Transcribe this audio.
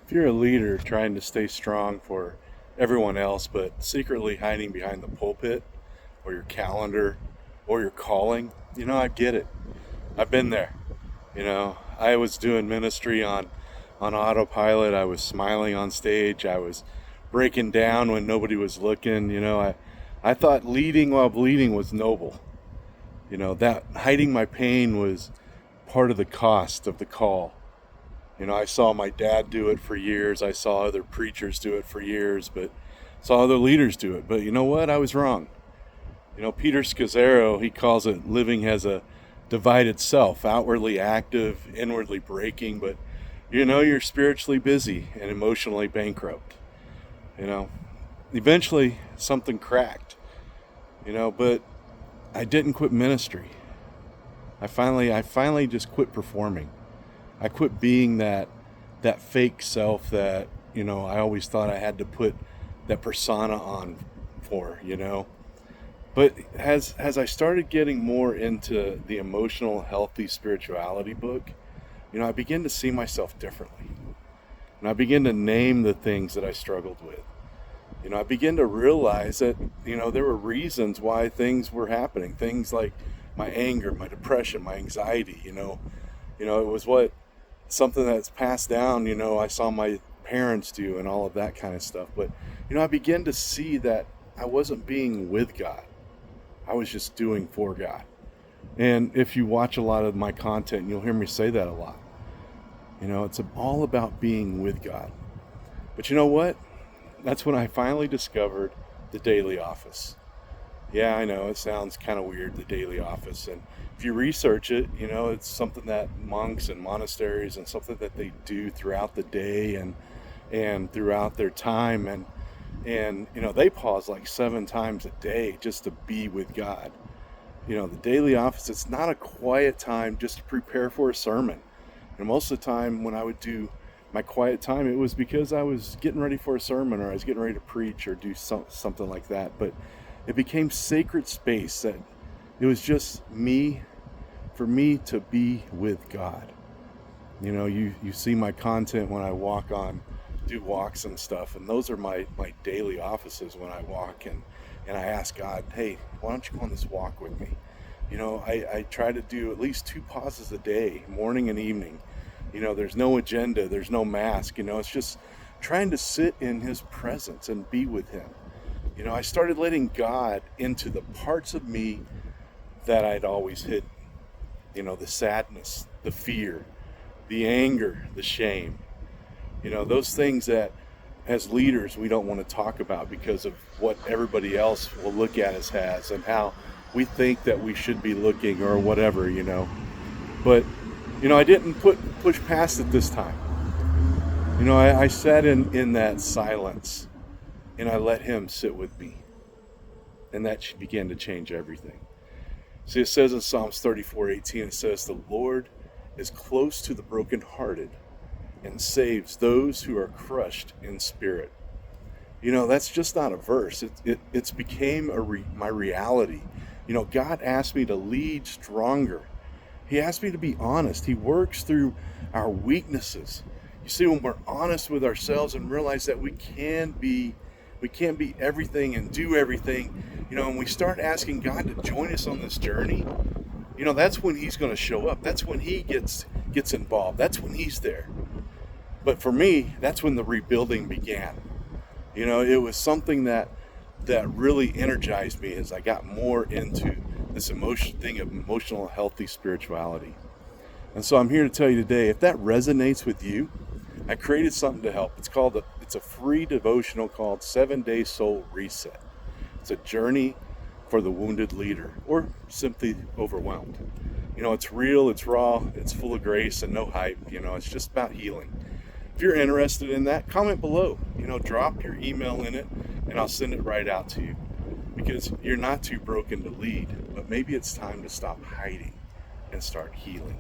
If you're a leader trying to stay strong for everyone else, but secretly hiding behind the pulpit or your calendar or your calling, I get it. I've been there. I was doing ministry on autopilot. I was smiling on stage. I was breaking down when nobody was looking. I thought leading while bleeding was noble. That hiding my pain was part of the cost of the call. I saw my dad do it for years. I saw other preachers do it for years, but saw other leaders do it. But you know what? I was wrong. Peter Scazzaro, he calls it living as a divided self, outwardly active, inwardly breaking, but you're spiritually busy and emotionally bankrupt. Eventually something cracked, but I didn't quit ministry. I finally just quit performing. I quit being that fake self that, I always thought I had to put that persona on for. But as I started getting more into the emotional healthy spirituality book, I began to see myself differently. And I began to name the things that I struggled with. I began to realize that, there were reasons why things were happening. Things like my anger, my depression, my anxiety, it was something that's passed down, I saw my parents do and all of that kind of stuff. But, I began to see that I wasn't being with God. I was just doing for God. And if you watch a lot of my content, you'll hear me say that a lot. It's all about being with God. But you know what? That's when I finally discovered the daily office. Yeah, I know it sounds kind of weird, the daily office. And if you research it, it's something that monks and monasteries and something that they do throughout the day and throughout their time. And they pause like 7 times a day just to be with God. The daily office, it's not a quiet time just to prepare for a sermon. And most of the time when I would do my quiet time, it was because I was getting ready for a sermon or I was getting ready to preach or do something like that. But it became sacred space that it was just for me to be with God. You see my content when I do walks and stuff, and those are my daily offices when I walk and I ask God, hey, why don't you go on this walk with me? I try to do at least 2 pauses a day, morning and evening. There's no agenda, there's no mask, it's just trying to sit in his presence and be with him. I started letting God into the parts of me that I'd always hidden. The sadness, the fear, the anger, the shame. Those things that as leaders we don't want to talk about because of what everybody else will look at us as and how we think that we should be looking or whatever. But I didn't push past it this time. I sat in that silence and I let him sit with me, and that began to change everything. See, it says in Psalms 34:18, it says, the Lord is close to the brokenhearted and saves those who are crushed in spirit. That's just not a verse. It's became my reality. God asked me to lead stronger. He asked me to be honest. He works through our weaknesses. You see, when we're honest with ourselves and realize that we can't be everything and do everything, and we start asking God to join us on this journey, that's when he's going to show up. That's when he gets involved. That's when he's there. But for me, that's when the rebuilding began. It was something that really energized me as I got more into this emotional healthy spirituality. And so I'm here to tell you today, if that resonates with you, I created something to help. It's a free devotional called 7-Day Soul Reset. It's a journey for the wounded leader or simply overwhelmed. It's real, it's raw, it's full of grace and no hype. It's just about healing. If you're interested in that, comment below. Drop your email in it and I'll send it right out to you. Because you're not too broken to lead, but maybe it's time to stop hiding and start healing.